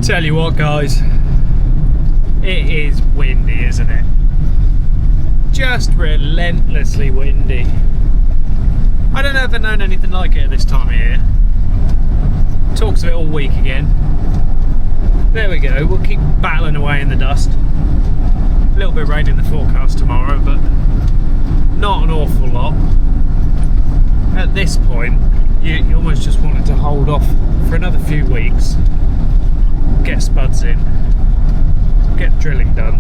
Tell you what, guys, it is windy, isn't it? Just relentlessly windy. I don't know if I've known anything like it at this time of year. Talks of it all week again. There we go, we'll keep battling away in the dust. A little bit of rain in the forecast tomorrow, but not an awful lot. At this point, you almost just wanted to hold off for another few weeks, get spuds in, get drilling done.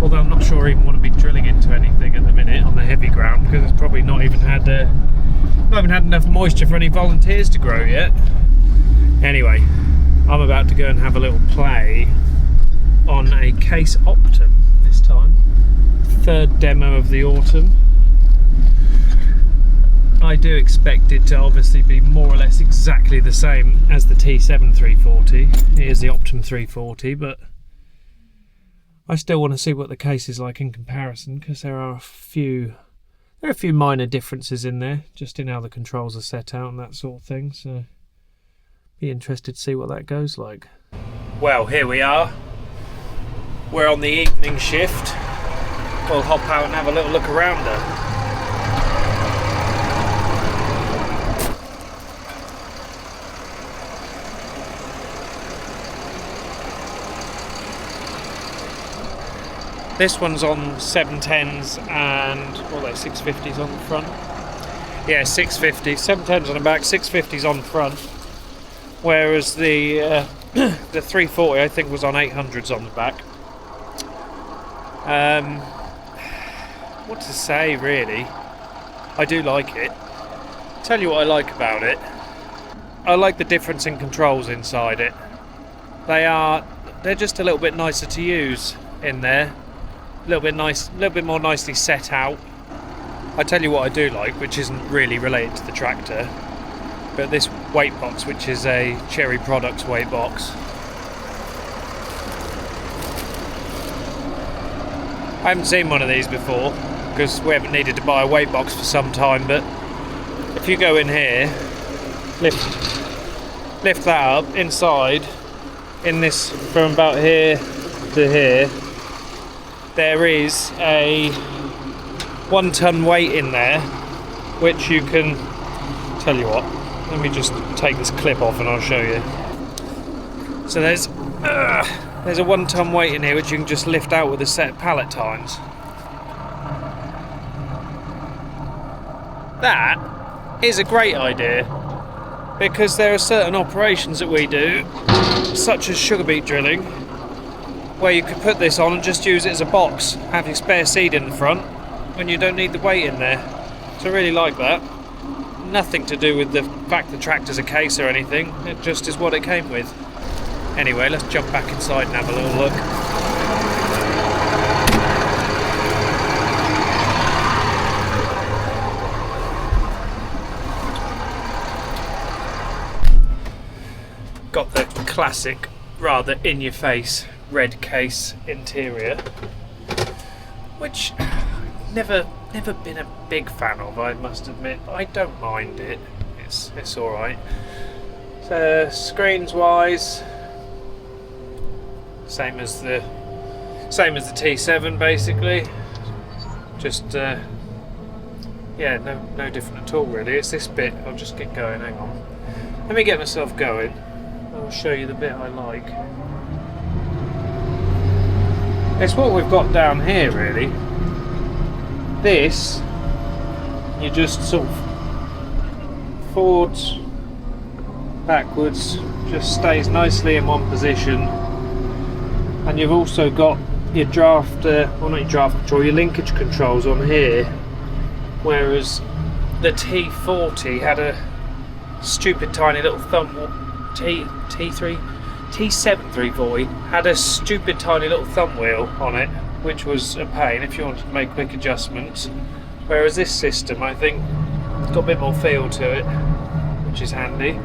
Although I'm not sure I even want to be drilling into anything at the minute on the heavy ground, because it's probably not even had enough moisture for any volunteers to grow yet. Anyway, I'm about to go and have a little play on a case Optum this time. Third demo of the autumn. I do expect it to obviously be more or less exactly the same as the T7 340. Here's the Optum 340, but I still want to see what the case is like in comparison, because there are a few minor differences in there, just in how the controls are set out and that sort of thing. So be interested to see what that goes like. Well, here we are. We're on the evening shift. We'll hop out and have a little look around her. This one's on 710s and, what are they, 650s on the front? Yeah, 650s, 710s on the back, 650s on the front. Whereas the the 340 I think was on 800s on the back. What to say really? I do like it. Tell you what I like about it. I like the difference in controls inside it. They're just a little bit nicer to use in there. A little bit more nicely set out. I tell you what I do like, which isn't really related to the tractor, but this weight box, which is a Cherry Products weight box. I haven't seen one of these before because we haven't needed to buy a weight box for some time, but if you go in here, lift that up inside, in this, from about here to here, there is a 1 ton weight in there, which you can, tell you what, let me just take this clip off and I'll show you. So there's a 1 ton weight in here which you can just lift out with a set of pallet tines. That is a great idea, because there are certain operations that we do, such as sugar beet drilling, where you could put this on and just use it as a box, have your spare seed in the front when you don't need the weight in there. So I really like that. Nothing to do with the fact the tractor's a case or anything, it just is what it came with. Anyway, let's jump back inside and have a little look. Got the classic, rather in-your-face red case interior, which never been a big fan of, I must admit. I don't mind it. It's all right. So screens wise, same as the T7 basically. Just yeah, no different at all really. It's this bit. I'll just get going. Hang on. Let me get myself going. I'll show you the bit I like. It's what we've got down here really. This, you just sort of forwards, backwards, just stays nicely in one position. And you've also got your draft, well not your draft control, your linkage controls on here. Whereas the T40 had a stupid tiny little T7 340 had a stupid tiny little thumb wheel on it, which was a pain if you wanted to make quick adjustments. Whereas this system, I think, it's got a bit more feel to it, which is handy.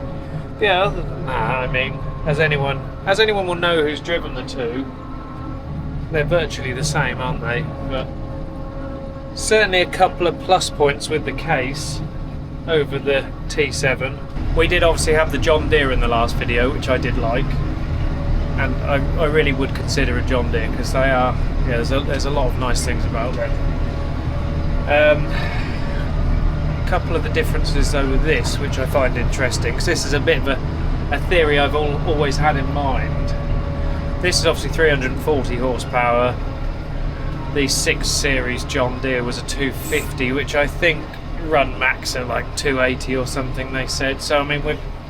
Yeah, other than that, I mean, as anyone will know who's driven the two, they're virtually the same, aren't they? But certainly a couple of plus points with the case over the T7. We did obviously have the John Deere in the last video, which I did like. and I really would consider a John Deere, because they are, yeah, there's a lot of nice things about them. A couple of the differences though with this, which I find interesting, because this is a bit of a theory I've always had in mind. This is obviously 340 horsepower. The 6 Series John Deere was a 250, which I think run max at like 280 or something, they said. So I mean,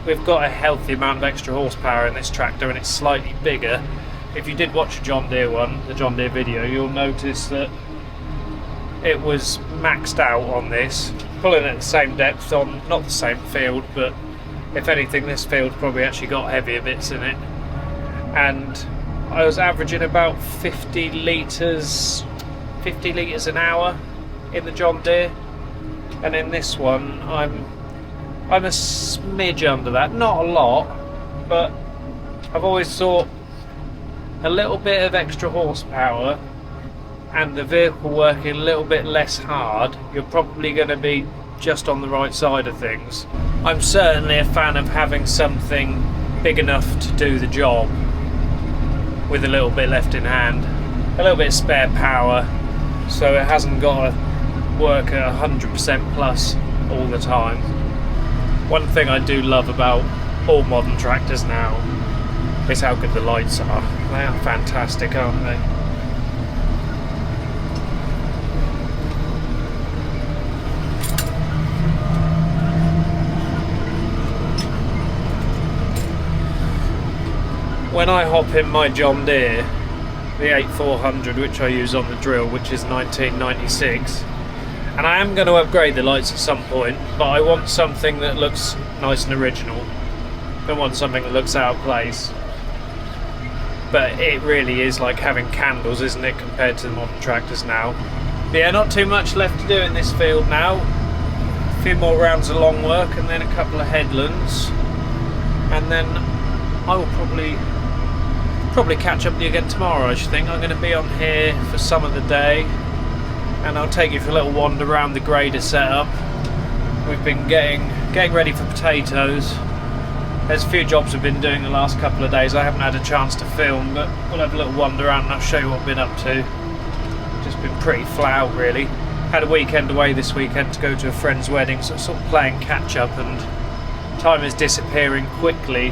we've got a healthy amount of extra horsepower in this tractor, and it's slightly bigger. If you did watch a John Deere one, the John Deere video, you'll notice that it was maxed out on this, pulling at the same depth on not the same field, but if anything, this field probably actually got heavier bits in it. And I was averaging about 50 litres an hour in the John Deere, and in this one I'm a smidge under that, not a lot, but I've always thought a little bit of extra horsepower and the vehicle working a little bit less hard, you're probably going to be just on the right side of things. I'm certainly a fan of having something big enough to do the job with a little bit left in hand, a little bit of spare power, so it hasn't got to work at 100% plus all the time. One thing I do love about all modern tractors now is how good the lights are. They are fantastic, aren't they? When I hop in my John Deere, the 8400, which I use on the drill, which is 1996, and I am going to upgrade the lights at some point, but I want something that looks nice and original. I don't want something that looks out of place. But it really is like having candles, isn't it, compared to the modern tractors now. But yeah, not too much left to do in this field now. A few more rounds of long work and then a couple of headlands, and then I will probably catch up with you again tomorrow. I should think I'm going to be on here for some of the day, and I'll take you for a little wander around the grader setup. We've been getting ready for potatoes. There's a few jobs we've been doing the last couple of days I haven't had a chance to film, but we'll have a little wander around and I'll show you what I've been up to. Just been pretty flat out really. Had a weekend away this weekend to go to a friend's wedding, so sort of playing catch up, and time is disappearing quickly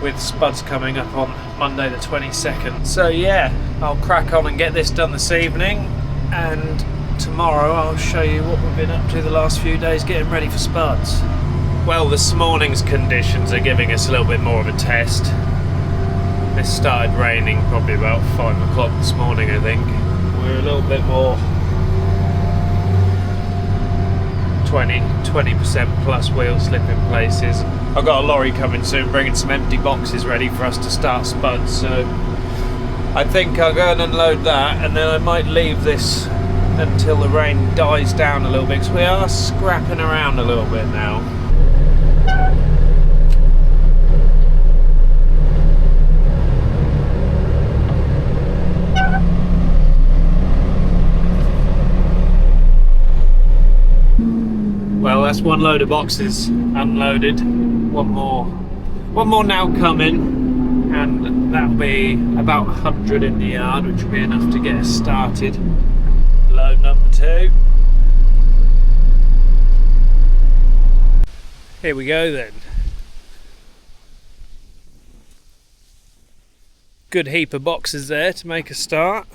with Spuds coming up on Monday the 22nd. So yeah, I'll crack on and get this done this evening, and tomorrow I'll show you what we've been up to the last few days getting ready for Spuds. Well, this morning's conditions are giving us a little bit more of a test. It started raining probably about 5 o'clock this morning, I think. We're a little bit more 20% plus wheel slip in places. I've got a lorry coming soon bringing some empty boxes ready for us to start Spuds, so I think I'll go and unload that, and then I might leave this until the rain dies down a little bit, because we are scrapping around a little bit now. Well, that's one load of boxes unloaded. One more now coming, and that'll be about 100 in the yard, which will be enough to get us started. Load number 2. Here we go then. Good heap of boxes there to make a start.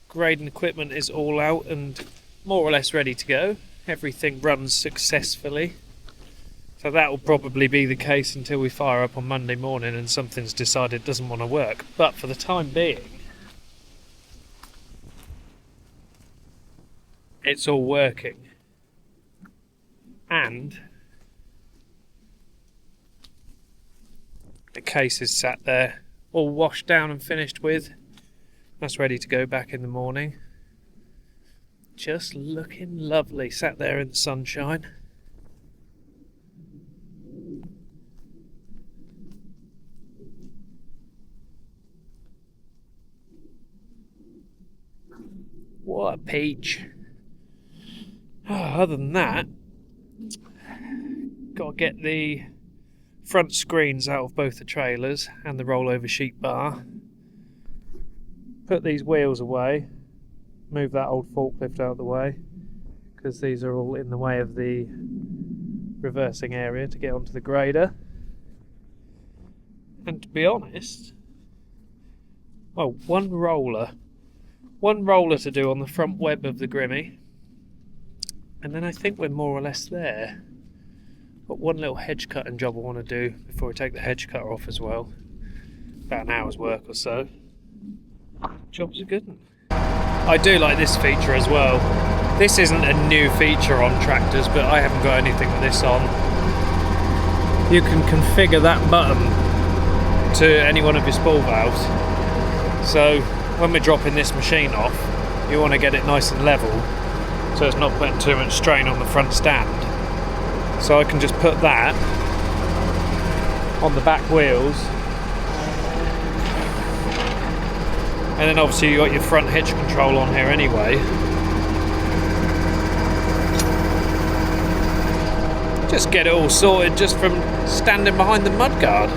Grading equipment is all out and more or less ready to go. Everything runs successfully. So that will probably be the case until we fire up on Monday morning and something's decided doesn't want to work. But for the time being, it's all working. And the case is sat there, all washed down and finished with. That's ready to go back in the morning. Just looking lovely, sat there in the sunshine. What a peach. Other than that, got to get the front screens out of both the trailers and the rollover sheet bar. Put these wheels away, move that old forklift out of the way, because these are all in the way of the reversing area to get onto the grader. And to be honest, well, one roller to do on the front web of the Grimmy, and then I think we're more or less there. Got one little hedge cutting job I want to do before we take the hedge cutter off as well. About an hour's work or so. Job's a good one. I do like this feature as well. This isn't a new feature on tractors, but I haven't got anything with this on. You can configure that button to any one of your spool valves. So when we're dropping this machine off, you want to get it nice and level so it's not putting too much strain on the front stand. So I can just put that on the back wheels, and then obviously you got your front hitch control on here anyway. Just get it all sorted just from standing behind the mudguard.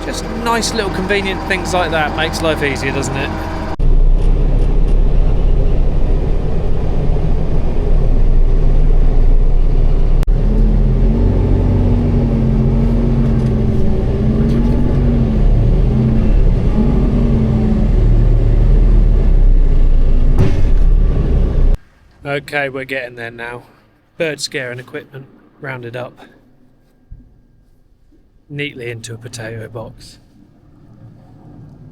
Just nice little convenient things like that makes life easier, doesn't it? Okay, we're getting there now. Bird scaring equipment rounded up neatly into a potato box.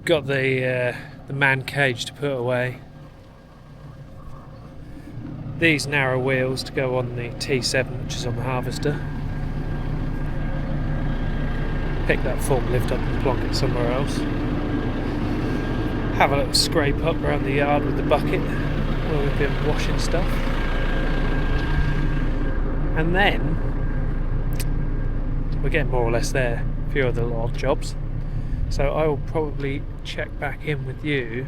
Got the man cage to put away. These narrow wheels to go on the T7, which is on the harvester. Pick that forklift up and plonk it somewhere else. Have a little scrape up around the yard with the bucket where we've been washing stuff. And then we're getting more or less there. A few other little odd jobs. So I will probably check back in with you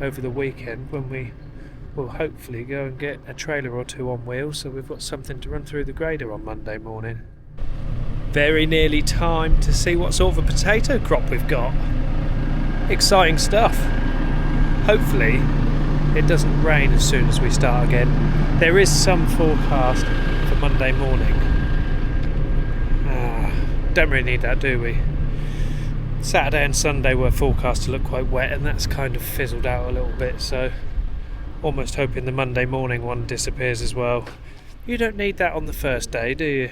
over the weekend when we will hopefully go and get a trailer or two on wheels, so we've got something to run through the grader on Monday morning. Very nearly time to see what sort of a potato crop we've got. Exciting stuff. Hopefully it doesn't rain as soon as we start again. There is some forecast for Monday morning. Don't really need that, do we? Saturday and Sunday were forecast to look quite wet, and that's kind of fizzled out a little bit, so almost hoping the Monday morning one disappears as well. You don't need that on the first day, do you?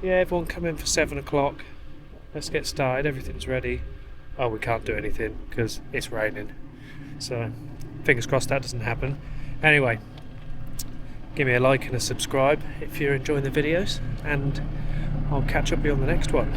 Yeah, everyone come in for 7 o'clock. Let's get started, everything's ready. Oh, we can't do anything because it's raining. So, fingers crossed that doesn't happen. Anyway, give me a like and a subscribe if you're enjoying the videos, and I'll catch up with you on the next one.